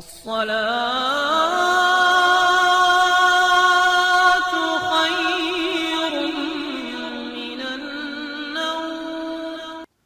الصلاة خير من النوم۔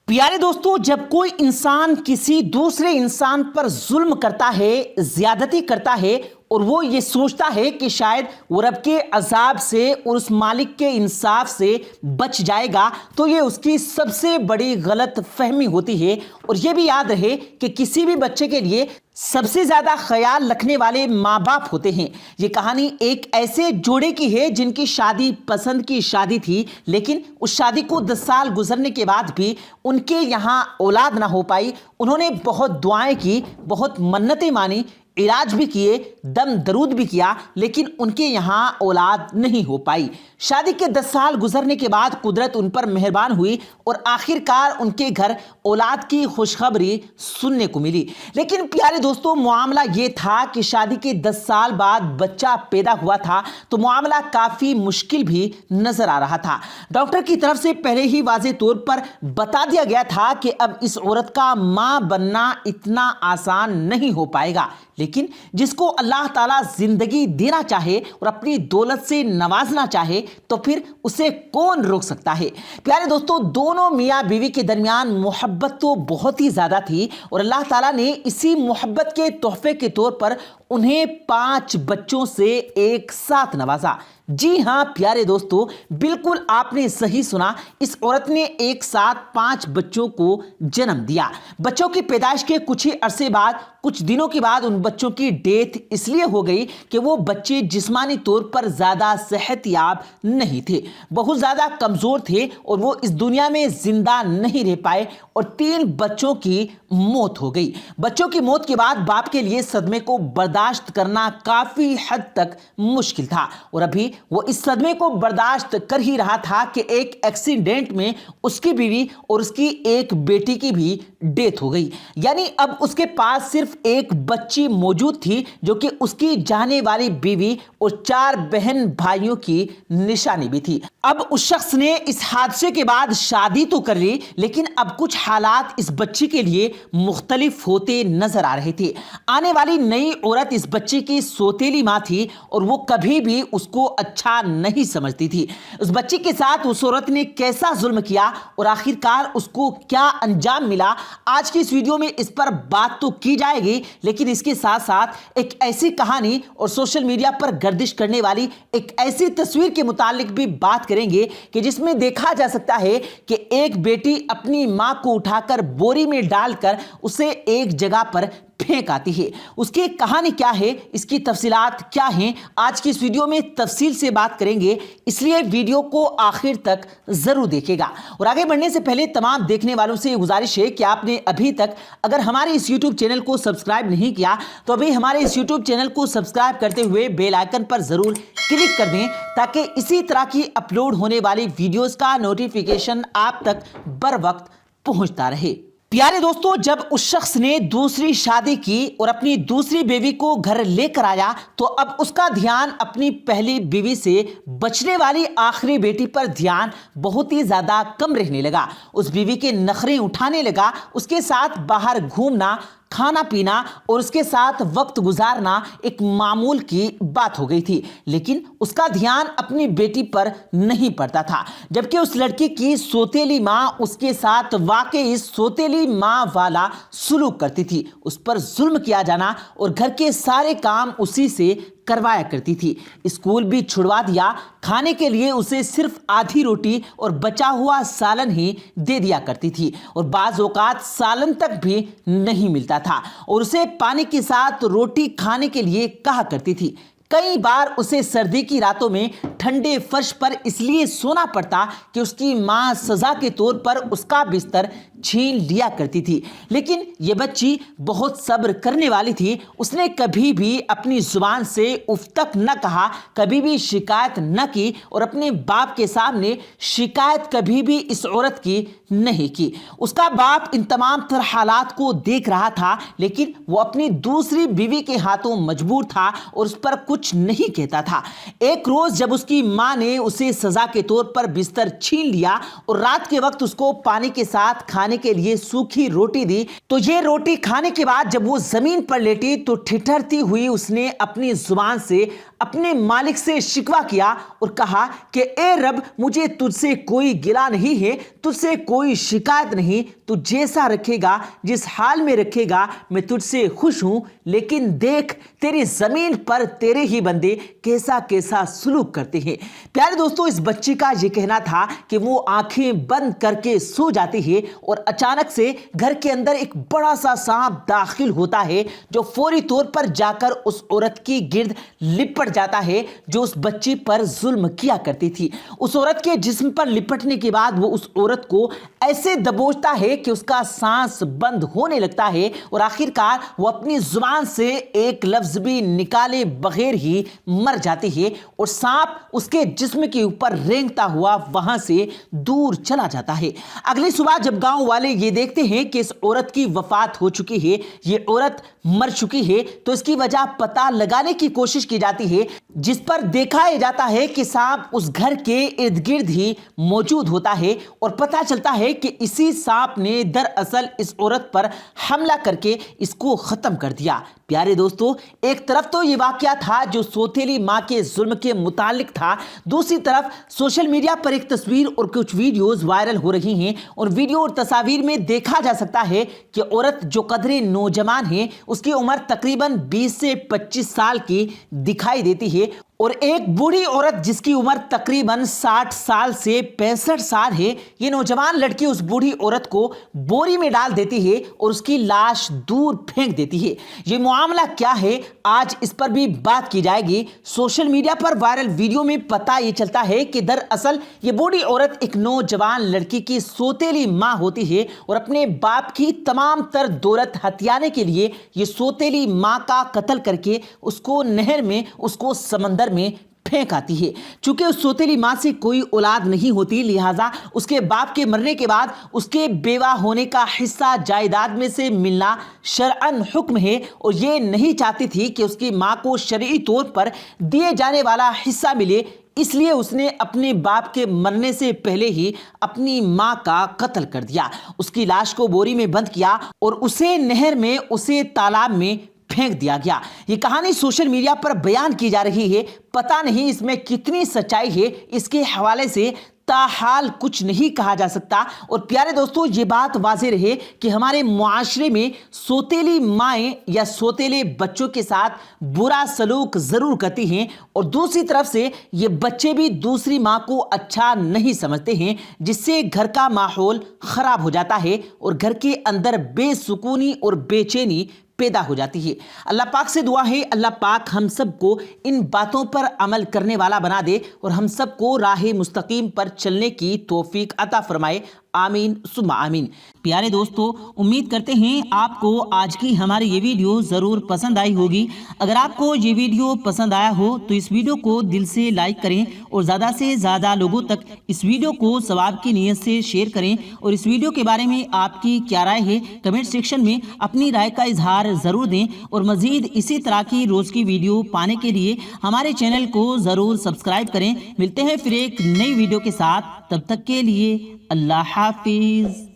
پیارے دوستو، جب کوئی انسان کسی دوسرے انسان پر ظلم کرتا ہے، زیادتی کرتا ہے اور وہ یہ سوچتا ہے کہ شاید وہ رب کے عذاب سے اور اس مالک کے انصاف سے بچ جائے گا، تو یہ اس کی سب سے بڑی غلط فہمی ہوتی ہے۔ اور یہ بھی یاد رہے کہ کسی بھی بچے کے لیے سب سے زیادہ خیال رکھنے والے ماں باپ ہوتے ہیں۔ یہ کہانی ایک ایسے جوڑے کی ہے جن کی شادی پسند کی شادی تھی، لیکن اس شادی کو 10 سال گزرنے کے بعد بھی ان کے یہاں اولاد نہ ہو پائی۔ انہوں نے بہت دعائیں کی، بہت منتیں مانی، علاج بھی کیے، دم درود بھی کیا، لیکن ان کے یہاں اولاد نہیں ہو پائی۔ شادی کے 10 سال گزرنے کے بعد قدرت ان پر مہربان ہوئی اور آخر کار ان کے گھر اولاد کی خوشخبری سننے کو ملی۔ لیکن پیارے دوستو، معاملہ یہ تھا کہ شادی کے 10 سال بعد بچہ پیدا ہوا تھا تو معاملہ کافی مشکل بھی نظر آ رہا تھا۔ ڈاکٹر کی طرف سے پہلے ہی واضح طور پر بتا دیا گیا تھا کہ اب اس عورت کا ماں بننا اتنا آسان نہیں ہو پائے گا، لیکن جس کو اللہ تعالیٰ زندگی دینا چاہے اور اپنی دولت سے نوازنا چاہے تو پھر اسے کون روک سکتا ہے۔ پیارے دوستو، دونوں میاں بیوی کے درمیان محبت تو بہت ہی زیادہ تھی اور اللہ تعالیٰ نے اسی محبت کے تحفے کے طور پر انہیں 5 بچوں سے ایک ساتھ نوازا۔ جی ہاں پیارے دوستو، بالکل آپ نے صحیح سنا، اس عورت نے ایک ساتھ 5 بچوں کو جنم دیا۔ بچوں کی پیدائش کے کچھ ہی عرصے بعد، کچھ دنوں کے بعد ان بچوں کی ڈیتھ اس لیے ہو گئی کہ وہ بچے جسمانی طور پر زیادہ صحت یاب نہیں تھے، بہت زیادہ کمزور تھے اور وہ اس دنیا میں زندہ نہیں رہ پائے اور 3 بچوں کی موت ہو گئی۔ بچوں کی موت کے بعد باپ کے لیے صدمے کو برداشت کرنا کافی حد تک مشکل تھا، اور ابھی وہ اس صدمے کو برداشت کر ہی رہا تھا کہ ایک ایکسیڈنٹ میں اس کی بیوی اور اس کی ایک بیٹی کی بھی ڈیتھ ہو گئی۔ یعنی اب اس کے پاس صرف ایک بچی موجود تھی جو کہ اس کی جانے والی بیوی اور 4 بہن بھائیوں کی نشانی بھی تھی۔ اب اس شخص نے اس حادثے کے بعد شادی تو کر لی، لیکن اب کچھ حالات اس بچی کے لیے مختلف ہوتے نظر آ رہے تھے۔ آنے والی نئی عورت اس بچے کی سوتیلی ماں تھی اور وہ کبھی بھی اس کو اچھا نہیں سمجھتی تھی۔ اس بچی کے ساتھ اس عورت نے کیسا ظلم کیا اور آخر کار اس کو کیا انجام ملا، آج کی اس ویڈیو میں اس پر بات تو کی جائے گی، لیکن اس کے ساتھ ساتھ ایک ایسی کہانی اور سوشل میڈیا پر گردش کرنے والی ایک ایسی تصویر کے متعلق بھی بات کریں گے کہ جس میں دیکھا جا سکتا ہے کہ ایک بیٹی اپنی ماں کو اٹھا کر بوری میں ڈال کر اسے ایک جگہ پر پھینک آتی ہے۔ اس کی کہانی کیا ہے، اس کی تفصیلات کیا ہیں، آج کی اس ویڈیو میں تفصیل سے بات کریں گے، اس لیے ویڈیو کو آخر تک ضرور دیکھے گا۔ اور آگے بڑھنے سے پہلے تمام دیکھنے والوں سے یہ گزارش ہے کہ آپ نے ابھی تک اگر ہمارے اس یوٹیوب چینل کو سبسکرائب نہیں کیا تو ابھی ہمارے اس یوٹیوب چینل کو سبسکرائب کرتے ہوئے بیل آئیکن پر ضرور کلک کر دیں تاکہ اسی طرح کی اپلوڈ ہونے والی ویڈیوز کا نوٹیفیکیشن آپ تک بر وقت پہنچتا رہے۔ پیارے دوستو، جب اس شخص نے دوسری شادی کی اور اپنی دوسری بیوی کو گھر لے کر آیا تو اب اس کا دھیان اپنی پہلی بیوی سے بچنے والی آخری بیٹی پر دھیان بہت ہی زیادہ کم رہنے لگا۔ اس بیوی کے نخرے اٹھانے لگا، اس کے ساتھ باہر گھومنا، کھانا پینا اور اس کے ساتھ وقت گزارنا ایک معمول کی بات ہو گئی تھی، لیکن اس کا دھیان اپنی بیٹی پر نہیں پڑتا تھا، جبکہ اس لڑکی کی سوتیلی ماں اس کے ساتھ واقعی سوتیلی ماں والا سلوک کرتی تھی۔ اس پر ظلم کیا جانا اور گھر کے سارے کام اسی سے کروایا کرتی تھی۔ اسکول بھی چھڑوا دیا، کھانے کے لیے اسے صرف آدھی روٹی اور بچا ہوا سالن ہی دے دیا کرتی تھی، اور بعض اوقات سالن تک بھی نہیں ملتا تھا، اور اسے پانی کے ساتھ روٹی کھانے کے لیے کہا کرتی تھی۔ کئی بار اسے سردی کی راتوں میں ٹھنڈے فرش پر اس لیے سونا پڑتا کہ اس کی ماں سزا کے طور پر اس کا بستر چھین لیا کرتی تھی، لیکن یہ بچی بہت صبر کرنے والی تھی۔ اس نے کبھی بھی اپنی زبان سے اف تک نہ کہا، کبھی بھی شکایت نہ کی، اور اپنے باپ کے سامنے شکایت کبھی بھی اس عورت کی نہیں کی۔ اس کا باپ ان تمام تر حالات کو دیکھ رہا تھا، لیکن وہ اپنی دوسری بیوی کے ہاتھوں مجبور تھا اور اس پر کچھ نہیں کہتا تھا۔ ایک روز جب اس کی ماں نے اسے سزا کے طور پر بستر چھین لیا اور رات کے وقت اس کو پانی کے ساتھ کھانے کھانے کے لیے سوکھی روٹی دی تو یہ روٹی کھانے کے بعد جب وہ زمین پر لیٹی تو ٹھٹھرتی ہوئی اس نے اپنی زبان سے اپنے مالک سے شکوہ کیا اور کہا کہ اے رب مجھے تجھ سے کوئی گلہ نہیں ہے، تجھ سے کوئی شکایت نہیں، تو جیسا رکھے گا جس حال میں رکھے گا میں تجھ سے خوش ہوں، لیکن دیکھ تیری زمین پر تیرے ہی بندے کیسا کیسا سلوک کرتے ہیں۔ پیارے دوستو، اس بچی کا یہ کہنا تھا کہ وہ آنکھیں بند کر کے سو جاتی ہے اور اچانک سے گھر کے اندر ایک بڑا سا سانپ داخل ہوتا ہے جو فوری طور پر جا کر اس عورت کی گرد لپٹ جاتا ہے جو اس بچی پر ظلم کیا کرتی تھی۔ اس عورت کے جسم پر لپٹنے کے بعد وہ اس عورت کو ایسے دبوچتا ہے کہ اس کا سانس بند ہونے لگتا ہے اور آخرکار وہ اپنی زبان سے ایک لفظ بھی نکالے بغیر ہی مر جاتی ہے اور سانپ اس کے جسم کے اوپر رینگتا ہوا وہاں سے دور چلا جاتا ہے۔ اگلی صبح جب گاؤں والے یہ دیکھتے ہیں کہ اس عورت کی وفات ہو چکی ہے، یہ عورت مر چکی ہے، تو اس کی وجہ پتہ لگانے کی کوشش کی جاتی ہے، جس پر دیکھا جاتا ہے کہ سانپ اس گھر کے ارد گرد ہی موجود ہوتا ہے اور پتہ چلتا ہے کہ اسی سانپ نے دراصل اس عورت پر حملہ کر کے اس کو ختم کر دیا۔ پیارے دوستو، ایک طرف تو یہ واقعہ تھا جو سوتیلی ماں کے ظلم کے متعلق تھا، دوسری طرف سوشل میڈیا پر ایک تصویر اور کچھ ویڈیوز وائرل ہو رہی ہیں اور ویڈیو اور تصاویر میں دیکھا جا سکتا ہے کہ عورت جو قدرے نوجوان ہے اس کی عمر تقریباً 20 سے 25 سال کی دکھائی دیتی ہے اور ایک بوڑھی عورت جس کی عمر تقریباً 60 سال سے 65 سال ہے، یہ نوجوان لڑکی اس بوڑھی عورت کو بوری میں ڈال دیتی ہے اور اس کی لاش دور پھینک دیتی ہے۔ یہ معاملہ کیا ہے، آج اس پر بھی بات کی جائے گی۔ سوشل میڈیا پر وائرل ویڈیو میں پتہ یہ چلتا ہے کہ دراصل یہ بوڑھی عورت ایک نوجوان لڑکی کی سوتیلی ماں ہوتی ہے اور اپنے باپ کی تمام تر دولت ہتھیانے کے لیے یہ سوتیلی ماں کا قتل کر کے اس کو نہر میں، اس کو سمندر میں پھینک آتی ہے۔ چونکہ اس سوتیلی ماں سے کوئی اولاد نہیں ہوتی، لہٰذا اس کے باپ کے مرنے کے بعد اس کے بیوہ ہونے کا حصہ جائیداد میں سے ملنا شرعاً حکم ہے اور یہ نہیں چاہتی تھی کہ اس کی ماں کو شرعی طور پر دیے جانے والا حصہ ملے، اس لیے اس نے اپنے باپ کے مرنے سے پہلے ہی اپنی ماں کا قتل کر دیا، اس کی لاش کو بوری میں بند کیا اور اسے نہر میں، اسے تالاب میں پھینک دیا گیا۔ یہ کہانی سوشل میڈیا پر بیان کی جا رہی ہے، پتہ نہیں اس میں کتنی سچائی ہے، اس کے حوالے سے تاحال کچھ نہیں کہا جا سکتا۔ اور پیارے دوستو، یہ بات واضح رہے کہ ہمارے معاشرے میں سوتیلی مائیں یا سوتیلے بچوں کے ساتھ برا سلوک ضرور کرتی ہیں اور دوسری طرف سے یہ بچے بھی دوسری ماں کو اچھا نہیں سمجھتے ہیں، جس سے گھر کا ماحول خراب ہو جاتا ہے اور گھر کے اندر بے سکونی اور بے چینی پیدا ہو جاتی ہے۔ اللہ پاک سے دعا ہے اللہ پاک ہم سب کو ان باتوں پر عمل کرنے والا بنا دے اور ہم سب کو راہ مستقیم پر چلنے کی توفیق عطا فرمائے، آمین ثم آمین۔ پیارے دوستو، امید کرتے ہیں آپ کو آج کی ہماری یہ ویڈیو ضرور پسند آئی ہوگی۔ اگر آپ کو یہ ویڈیو پسند آیا ہو تو اس ویڈیو کو دل سے لائک کریں اور زیادہ سے زیادہ لوگوں تک اس ویڈیو کو ثواب کی نیت سے شیئر کریں اور اس ویڈیو کے بارے میں آپ کی کیا رائے ہے کمنٹ سیکشن میں اپنی رائے کا اظہار ضرور دیں اور مزید اسی طرح کی روز کی ویڈیو پانے کے لیے ہمارے چینل کو ضرور سبسکرائب کریں۔ ملتے ہیں پھر ایک نئی ویڈیو کے ساتھ، تب تک کے لیے اللہ حافظ۔